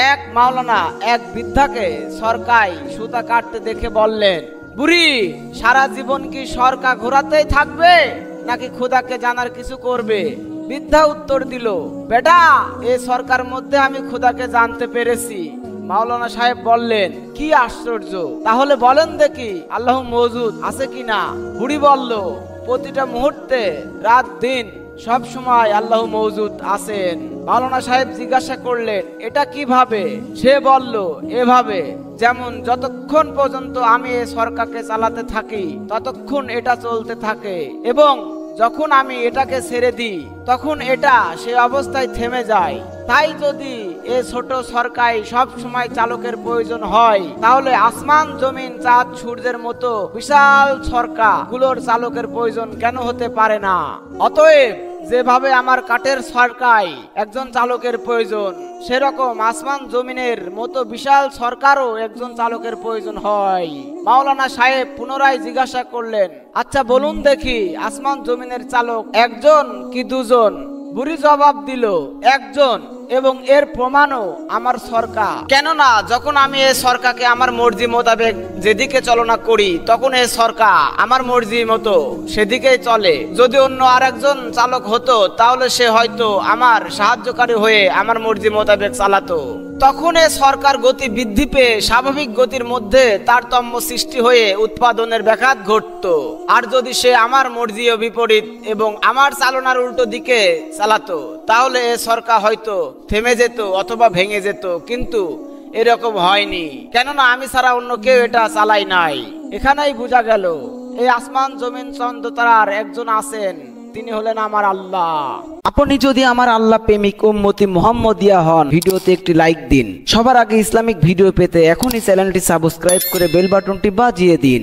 এক মাওলানা এক বৃদ্ধাকে সরকায় সুতা কাটতে দেখে বললেন, বুড়ি সারা জীবন কি সরকা ঘোরাতেই থাকবে নাকি খোদাকে জানার কিছু করবে? বৃদ্ধা উত্তর দিল, বেটা এই সরকার মধ্যে আমি খোদাকে জানতে পেরেছি। মাওলানা সাহেব বললেন, কি আশ্চর্য, তাহলে বলেন দেখি আল্লাহ মওজুদ আছে কিনা? বুড়ি বলল, প্রতিটা মুহূর্তে রাত দিন সব সময় আল্লাহ মওজুদ আছেন। মাওলানা সাহেব জিজ্ঞাসা করলেন, এটা কিভাবে? সে বলল, এভাবে, যেমন যতক্ষণ পর্যন্ত আমি এই সরকারকে চালাতে থাকি ততক্ষণ এটা চলতে থাকে, এবং যখন আমি এটাকে ছেড়ে দিই তখন এটা সে অবস্থায় থেমে যায়। তাই যদি এ ছোট সরকার সব সময় চালকের প্রয়োজন হয়, তাহলে আসমান জমিন চাঁদ সূর্যের মতো বিশাল সরকার গুলোর চালকের প্রয়োজন কেন হতে পারে না? অতএব যেভাবে আমার কাঠের সরকায় একজন চালকের প্রয়োজন, সেরকম আসমান জমিনের মতো বিশাল সরকারও একজন চালকের প্রয়োজন হয়। মাওলানা সাহেব পুনরায় জিজ্ঞাসা করলেন, আচ্ছা বলুন দেখি আসমান জমিনের চালক একজন কি দুজন? বুড়ি জবাব দিল, একজন, এবং এর প্রমাণও আমার সরকার। কেননা যখন আমি এই সরকারকে আমার মর্জি মোতাবেক যেদিকে চালনা করি তখন এই সরকার আমার মর্জি মতো সেদিকেই চলে। যদি অন্য আরেকজন চালক হতো তাহলে সে হয়তো আমার সাহায্যকারী হয়ে আমার মর্জি মোতাবেক চালাতো। তখন এই সরকার গতি বৃদ্ধি পেয়ে স্বাভাবিক গতির মধ্যে তারতম্য সৃষ্টি হয়ে উৎপাদনের ব্যাঘাত ঘটতো। আর যদি সে আমার মর্জিও বিপরীত এবং আমার চালনার উল্টো দিকে চালাতো, তাহলে এই সরকার হয়তো থেমে যেত অথবা ভেঙে যেত। কিন্তু এরকম হয়নি, কেননা আমি ছাড়া অন্য কেউ এটা চালাই নাই। এখানেই বোঝা গেল এই আসমান জমিন চন্দ্র তারার একজন আছেন, তিনি হলেন আমার আল্লাহ। আপনি যদি আমার আল্লাহ প্রেমিক উম্মতি মুহাম্মদিয়া হন, ভিডিওতে একটি লাইক দিন। সবার আগে ইসলামিক ভিডিও পেতে এখনই চ্যানেলটি সাবস্ক্রাইব করে বেল বাটনটি বাজিয়ে দিন।